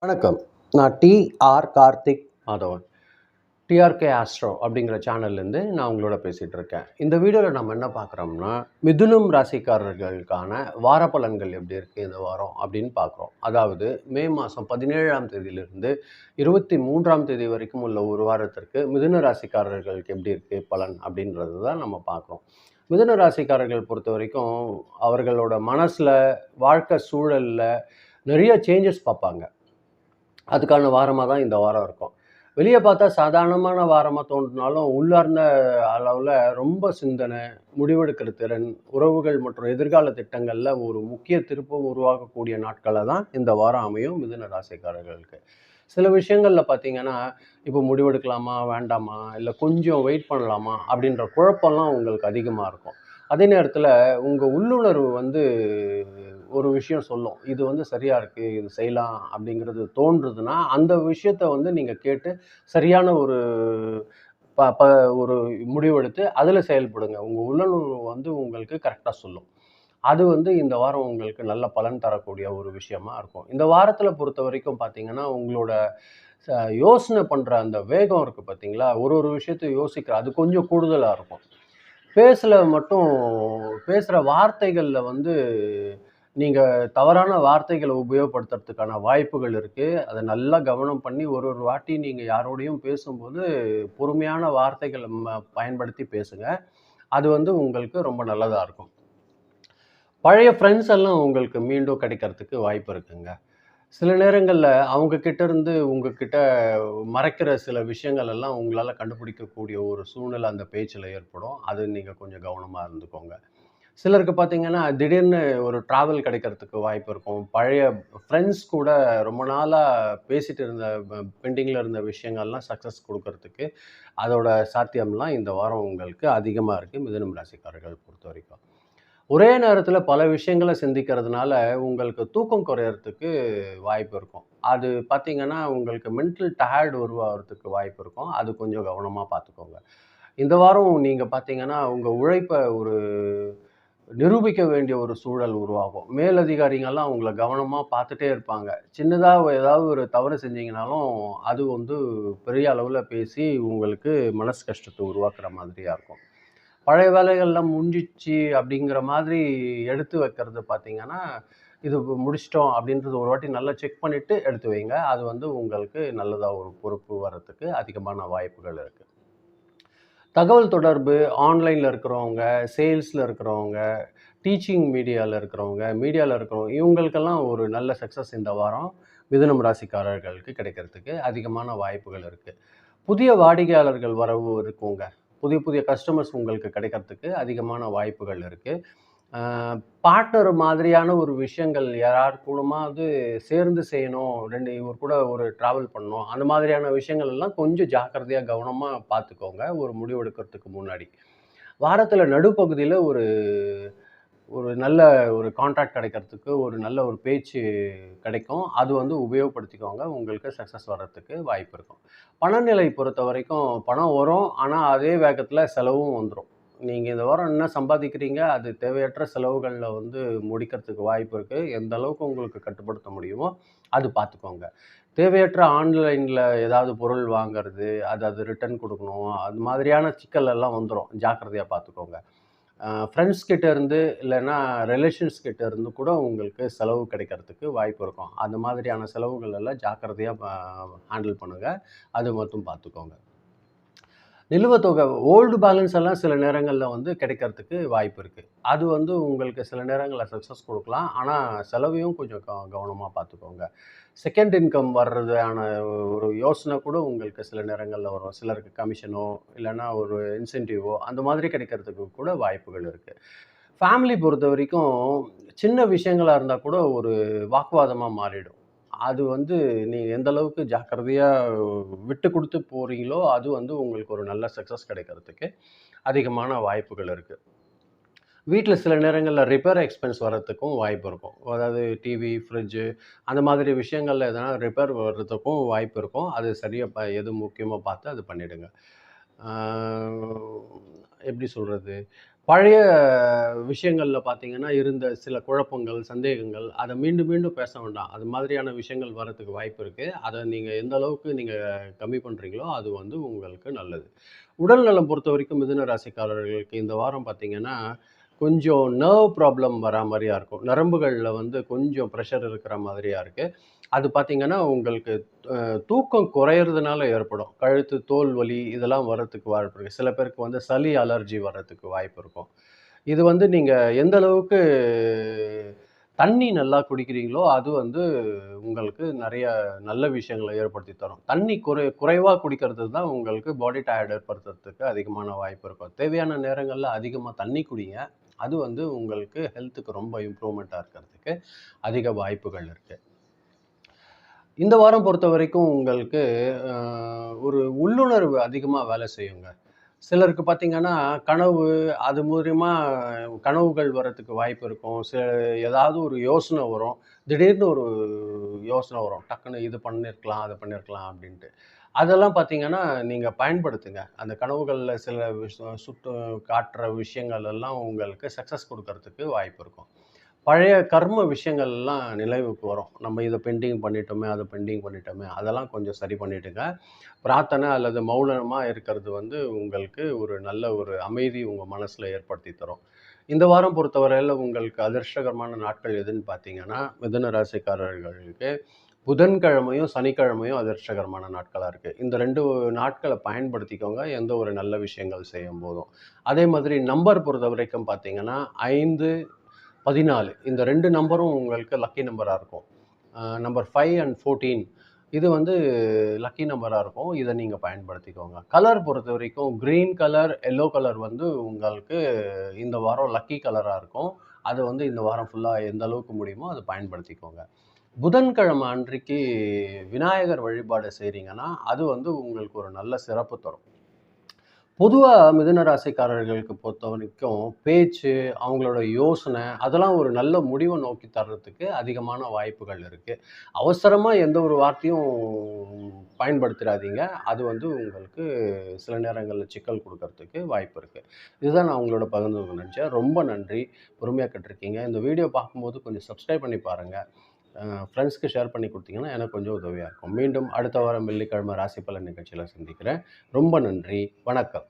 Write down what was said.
வணக்கம். நான் TR. Karthik Madhavan. TRK astro அப்படிங்கிற சேனல்லேருந்து நான் உங்களோட பேசிகிட்டு இருக்கேன். இந்த வீடியோவில் நம்ம என்ன பார்க்குறோம்னா, மிதுனம் ராசிக்காரர்களுக்கான வார பலன்கள் எப்படி இருக்குது இந்த வாரம் அப்படின்னு பார்க்குறோம். அதாவது மே மாதம் 17ஆம் தேதியிலிருந்து 23ஆம் தேதி வரைக்கும் உள்ள ஒரு வாரத்திற்கு மிதுன ராசிக்காரர்களுக்கு எப்படி இருக்குது பலன் அப்படின்றது தான் நம்ம பார்க்குறோம். மிதுன ராசிக்காரர்கள் பொறுத்த வரைக்கும் அவர்களோட மனசில், வாழ்க்கை சூழலில் நிறைய சேஞ்சஸ் பார்ப்பாங்க. அதுக்கான வாரமாக தான் இந்த வாரம் இருக்கும். வெளியே பார்த்தா சாதாரணமான வாரமாக தோன்றினாலும் உள்ளார்ந்த அளவில் ரொம்ப சிந்தனை, முடிவெடுக்கிற திறன், உறவுகள் மற்றும் எதிர்கால திட்டங்களில் ஒரு முக்கிய திருப்பம் உருவாக்கக்கூடிய நாட்களை தான் இந்த வாரம் அமையும் மிதுன ராசிக்காரர்களுக்கு. சில விஷயங்களில் பார்த்தீங்கன்னா, இப்போ முடிவெடுக்கலாமா வேண்டாமா, இல்லை கொஞ்சம் வெயிட் பண்ணலாமா அப்படின்ற குழப்பம்லாம் உங்களுக்கு அதிகமாக இருக்கும். அதே நேரத்தில் உங்கள் உள்ளுணர்வு ஒரு விஷயம் சொல்லும். இது சரியா இருக்கு, இது செய்யலாம் அப்படிங்கிறது தோன்றுதுன்னா, அந்த விஷயத்த நீங்க கேட்டு சரியான ஒரு ப ப ஒரு முடிவெடுத்து அதில செயல்படுங்க. உங்க உள்ளுணர்வு உங்களுக்கு கரெக்ட்டா சொல்லும். அது இந்த வாரம் உங்களுக்கு நல்ல பலன் தரக்கூடிய ஒரு விஷயமா இருக்கும். இந்த வாரத்தில பொறுத்தவரைக்கும் பார்த்தீங்கன்னா, உங்களோட ச யோசனை பண்ற அந்த வேகம் இருக்கு பார்த்தீங்களா? ஒரு ஒரு விஷயத்த யோசிக்கிற அது கொஞ்சம் கூடுதலா இருக்கும். பேசல மட்டும் பேசுற வார்த்தைகள்ல நீங்க தவறான வார்த்தைகள உபயோகப்படுத்துறதுக்கான வாய்ப்புகள் இருக்கு. அத நல்லா கவனம் பண்ணி ஒரு ஒரு வாட்டி நீங்க யாரோடையும் பேசும்போது, பொறுமையான வார்த்தைகள பயன்படுத்தி பேசுங்க. அது உங்களுக்கு ரொம்ப நல்லதா இருக்கும். பழைய ஃப்ரெண்ட்ஸ் எல்லாம் உங்களுக்கு மீண்டும் கிடைக்கிறதுக்கு வாய்ப்பு இருக்குங்க. சில நேரங்கள்ல அவங்க கிட்ட இருந்து உங்ககிட்ட மறைக்கிற சில விஷயங்கள் எல்லாம் உங்களால கண்டுபிடிக்கக்கூடிய ஒரு சூழ்நிலை அந்த பேச்சுல ஏற்படும். அது நீங்க கொஞ்சம் கவனமா இருந்துக்கோங்க. சிலருக்கு பார்த்தீங்கன்னா, திடீர்னு ஒரு ட்ராவல் கிடைக்கிறதுக்கு வாய்ப்பு இருக்கும். பழைய ஃப்ரெண்ட்ஸ் கூட ரொம்ப நாளா பேசிட்டு இருந்த பெண்டிங்ல இருந்த விஷயங்கள்லாம் சக்சஸ் குடுக்கறதுக்கு, அதோட சாத்தியம்லாம் இந்த வாரம் உங்களுக்கு அதிகமா இருக்கு, மிதுனம் ராசிக்காரர்கள் பொறுத்தவரைக்கும். ஒரே நேரத்தில பல விஷயங்கள சிந்திக்கிறதுனால, உங்களுக்கு தூக்கம் குறையறதுக்கு வாய்ப்பு இருக்கும். அது பார்த்தீங்கன்னா, உங்களுக்கு மென்டல் டயர்ட் உருவாகுறதுக்கு வாய்ப்பு இருக்கும். அது கொஞ்சம் கவனமா பார்த்துக்கோங்க. இந்த வாரம் நீங்க பார்த்தீங்கன்னா, உங்க உழைப்ப நிரூபிக்க வேண்டிய ஒரு சூழல் உருவாகும். மேலதிகாரிங்கலாம் உங்கள கவனமா பார்த்துட்டே இருப்பாங்க. சின்னதா ஏதாவது ஒரு தவறு செஞ்சீங்கனாலும், அது பெரிய அளவுல பேசி உங்களுக்கு மனசு கஷ்டத்த உருவாக்குற மாதிரியா இருக்கும். பழைய வேலைகள்லாம் முடிஞ்சிடுச்சு அப்படிங்கிற மாதிரி எடுத்து வைக்கிறது பார்த்தீங்கன்னா, இது முடிச்சிட்டோம் அப்படின்றது ஒரு வாட்டி நல்லா செக் பண்ணிட்டு எடுத்து வைங்க. அது உங்களுக்கு நல்லதா ஒரு பொறுப்பு வரதுக்கு அதிகமான வாய்ப்புகள் இருக்கு. தகவல் தொடர்பு, ஆன்லைன்ல இருக்கிறவங்க, சேல்ஸ்ல இருக்கிறவங்க, டீச்சிங் மீடியால இருக்கிறவங்க, இவங்களுக்கெல்லாம் ஒரு நல்ல சக்சஸ் இந்த வாரம் மிதுனம் ராசிக்காரர்களுக்கு கிடைக்கிறதுக்கு அதிகமான வாய்ப்புகள் இருக்கு. புதிய வாடிக்கையாளர்கள் வரவு இருக்குங்க. புதிய புதிய கஸ்டமர்ஸ் உங்களுக்கு கிடைக்கிறதுக்கு அதிகமான வாய்ப்புகள் இருக்கு. அ பார்ட்னர் மாதிரியான ஒரு விஷயங்கள் யார் கூடமாவது சேர்ந்து செய்யணும். 2 இவர் கூட ஒரு ட்ராவல் பண்ணணும். அந்த மாதிரியான விஷயங்கள் எல்லாம் கொஞ்சம் ஜாக்கிரதையா, கவனமா பார்த்துக்கோங்க, ஒரு முடிவு எடுக்கிறதுக்கு முன்னாடி. வாரத்தில நடுப்பகுதியில ஒரு ஒரு நல்ல ஒரு கான்ட்ராக்ட் கிடைக்கிறதுக்கு, ஒரு நல்ல ஒரு பேச்சு கிடைக்கும். அது உபயோகப்படுத்திக்கோங்க. உங்களுக்கு சக்சஸ் வர்றதுக்கு வாய்ப்பு இருக்கும். பணநிலை பொறுத்தவரைக்கும் பணம் வரும். ஆனா, அதே வேகத்தில செலவும் வந்துரும். நீங்க இந்த வாரம் என்ன சம்பாதிக்கிறீங்க, அது தேவையற்ற செலவுகள்ல முடிக்கிறதுக்கு வாய்ப்பு இருக்கு. எந்த அளவுக்கு உங்களுக்கு கட்டுப்படுத்த முடியுமோ, அது பார்த்துக்கோங்க. தேவையற்ற ஆன்லைன்ல ஏதாவது பொருள் வாங்குறது, அது ரிட்டர்ன் குடுக்கணும். அது மாதிரியான சிக்கல் எல்லாம் வந்துரும். ஜாக்கிரதையா பார்த்துக்கோங்க. ஃப்ரெண்ட்ஸ் கிட்ட இருந்து இல்லைன்னா ரிலேஷன்ஸ் கிட்ட இருந்து கூட உங்களுக்கு செலவு கிடைக்கிறதுக்கு வாய்ப்பு இருக்கும். அந்த மாதிரியான செலவுகள் எல்லாம் ஜாக்கிரதையா ஹேண்டில் பண்ணுங்க. அது மட்டும் பார்த்துக்கோங்க. நிலுவைத் தொகை ஓல்டு பேலன்ஸ் எல்லாம் சில நேரங்கள்ல கிடைக்கிறதுக்கு வாய்ப்பு இருக்கு. அது உங்களுக்கு சில நேரங்கள்ல சக்சஸ் குடுக்கலாம். ஆனா செலவையும் கொஞ்சம் கவனமா பார்த்துக்கோங்க. செகண்ட் இன்கம் வர்றதான ஒரு யோசனை கூட உங்களுக்கு சில நேரங்கள்ல வரும். சிலருக்கு கமிஷனோ, இல்லன்னா ஒரு இன்சென்டிவோ அந்த மாதிரி கிடைக்கிறதுக்கு கூட வாய்ப்புகள் இருக்கு. ஃபேமிலி பொறுத்தவரைக்கும் சின்ன விஷயங்களா இருந்தா கூட ஒரு வாக்குவாதமா மாறிடும். அது நீங்க எந்த அளவுக்கு ஜாக்கிரதையா விட்டு குடுத்து போறீங்களோ, அது உங்களுக்கு ஒரு நல்ல சக்சஸ் கிடைக்கிறதுக்கு அதிகமான வாய்ப்புகள் இருக்கு. வீட்ல சில நேரங்கள்ல ரிப்பேர் எக்ஸ்பென்ஸ் வர்றதுக்கும் வாய்ப்பு இருக்கும். அதாவது டிவி, ஃப்ரிட்ஜு அந்த மாதிரி விஷயங்கள்ல எதனா ரிப்பேர் வர்றதுக்கும் வாய்ப்பு இருக்கும். அது சரியா எது முக்கியமோ பார்த்து அது பண்ணிடுங்க. ஆ எப்படி சொல்றது? பழைய விஷயங்கள்ல பார்த்தீங்கன்னா, இருந்த சில குழப்பங்கள், சந்தேகங்கள் அத மீண்டும் மீண்டும் பேச வேண்டாம். அது மாதிரியான விஷயங்கள் வரதுக்கு வாய்ப்பு இருக்கு. அத நீங்க எந்த அளவுக்கு நீங்க கம்மி பண்றீங்களோ, அது வந்து உங்களுக்கு நல்லது. உடல் நலம் பொறுத்தவரைக்கும் மிதுன ராசிக்காரர்களுக்கு இந்த வாரம் பார்த்தீங்கன்னா, கொஞ்சம் நர்வ் ப்ராப்ளம் வரா மாரியா இருக்கும். நரம்புகள்ல வந்து கொஞ்சம் பிரஷர் இருக்கிற மாதிரியா இருக்கு. அது பார்த்தீங்கன்னா, உங்களுக்கு தூக்கம் குறையறதுனால ஏற்படும். கழுத்து, தோல் வலி இதெல்லாம் வரதுக்கு வாய்ப்பு இருக்கு. சில பேருக்கு வந்து சளி அலர்ஜி வர்றதுக்கு வாய்ப்பு இருக்கும். இது வந்து நீங்க எந்த அளவுக்கு தண்ணி நல்லா குடிக்கிறீங்களோ, அது வந்து உங்களுக்கு நெறைய நல்ல விஷயங்கள ஏற்படுத்தி தரும். தண்ணி குறைவா குடிக்கிறது தான் உங்களுக்கு பாடி டயர்ட் ஏற்படுத்துறதுக்கு அதிகமான வாய்ப்பு இருக்கும். தேவையான நேரங்கள்ல அதிகமா தண்ணி குடிங்க. அது வந்து உங்களுக்கு ஹெல்த்துக்கு ரொம்ப இம்ப்ரூவ்மெண்ட்டா இருக்கிறதுக்கு அதிக வாய்ப்புகள் இருக்கு. இந்த வாரம் பொறுத்தவரைக்கும் உங்களுக்கு அ ஒரு உள்ளுணர்வு அதிகமா வேலை செய்யுங்க. சிலருக்கு பார்த்தீங்கன்னா, கனவு அது மூலியமா கனவுகள் வரத்துக்கு வாய்ப்பு இருக்கும். ஏதாவது ஒரு யோசனை வரும். திடீர்னு ஒரு யோசனை வரும். டக்குனு இது பண்ணியிருக்கலாம், அத பண்ணியிருக்கலாம் அப்டின்ட்டு. அதெல்லாம் பார்த்தீங்கன்னா, நீங்க பயன்படுத்துங்க. அந்த கனவுகள்ல சில சுட்டு காட்டுற விஷயங்கள் எல்லாம் உங்களுக்கு சக்சஸ் குடுக்கறதுக்கு வாய்ப்பு இருக்கும். பழைய கர்ம விஷயங்கள்லாம் நினைவுக்கு வரும். நம்ம இத பெண்டிங் பண்ணிட்டோமே, அத பெண்டிங் பண்ணிட்டோமே, அதெல்லாம் கொஞ்சம் சரி பண்ணிடுங்க. பிரார்த்தனை அல்லது மௌனமா இருக்கிறது வந்து உங்களுக்கு ஒரு நல்ல ஒரு அமைதி உங்க மனசுல ஏற்படுத்தி தரும். இந்த வாரம் பொறுத்தவரையில உங்களுக்கு அதிர்ஷ்டகரமான நாட்கள் எதுன்னு பார்த்தீங்கன்னா, மிதுன ராசிக்காரர்களுக்கு புதன்கிழமையும், சனிக்கிழமையும் அதிர்ஷ்டகரமான நாட்களா இருக்கு. இந்த 2 நாட்கள பயன்படுத்திக்கோங்க, எந்த ஒரு நல்ல விஷயங்கள் செய்யும்போதும். அதே மாதிரி நம்பர் பொறுத்தவரைக்கும் பார்த்தீங்கன்னா, 5, 14 இந்த 2 நம்பரும் உங்களுக்கு லக்கி நம்பரா இருக்கும். நம்பர் 5 அண்ட் 14 இது வந்து லக்கி நம்பரா இருக்கும். இத நீங்க பயன்படுத்திக்கோங்க. கலர் பொறுத்தவரைக்கும் கிரீன் கலர், எல்லோ கலர் வந்து உங்களுக்கு இந்த வாரம் லக்கி கலரா இருக்கும். அத வந்து இந்த வாரம் ஃபுல்லா எந்த அளவுக்கு முடியுமோ அத பயன்படுத்திக்கோங்க. புதன்கிழமை அன்றைக்கு விநாயகர் வழிபாடு செய்றீங்கன்னா, அது வந்து உங்களுக்கு ஒரு நல்ல சிறப்பு தரும். பொதுவா மிதுன ராசிக்காரர்களுக்கு பொறுத்தவரைக்கும் பேச்சு, அவங்களோட யோசனை அதெல்லாம் ஒரு நல்ல முடிவ நோக்கி தர்றதுக்கு அதிகமான வாய்ப்புகள் இருக்கு. அவசரமா எந்த ஒரு வார்த்தையும் பயன்படுத்திறாதீங்க. அது வந்து உங்களுக்கு சில நேரங்கள்ல சிக்கல் குடுக்கறதுக்கு வாய்ப்பு இருக்கு. இதுதான் நான் உங்களோட பகிர்ந்துக்க நெனச்சேன். ரொம்ப நன்றி. பொறுமையா கேட்டுருக்கீங்க. இந்த வீடியோ பார்க்கும்போது கொஞ்சம் சப்ஸ்கிரைப் பண்ணி பாருங்க. ஃப்ரெண்ட்ஸ்க்கு ஷேர் பண்ணி குடுத்தீங்கன்னா, எனக்கு கொஞ்சம் உதவியா இருக்கும். மீண்டும் அடுத்த வாரம் வெள்ளிக்கிழமை ராசி பலன் நிகழ்ச்சியில சந்திக்கிறேன். ரொம்ப நன்றி. வணக்கம்.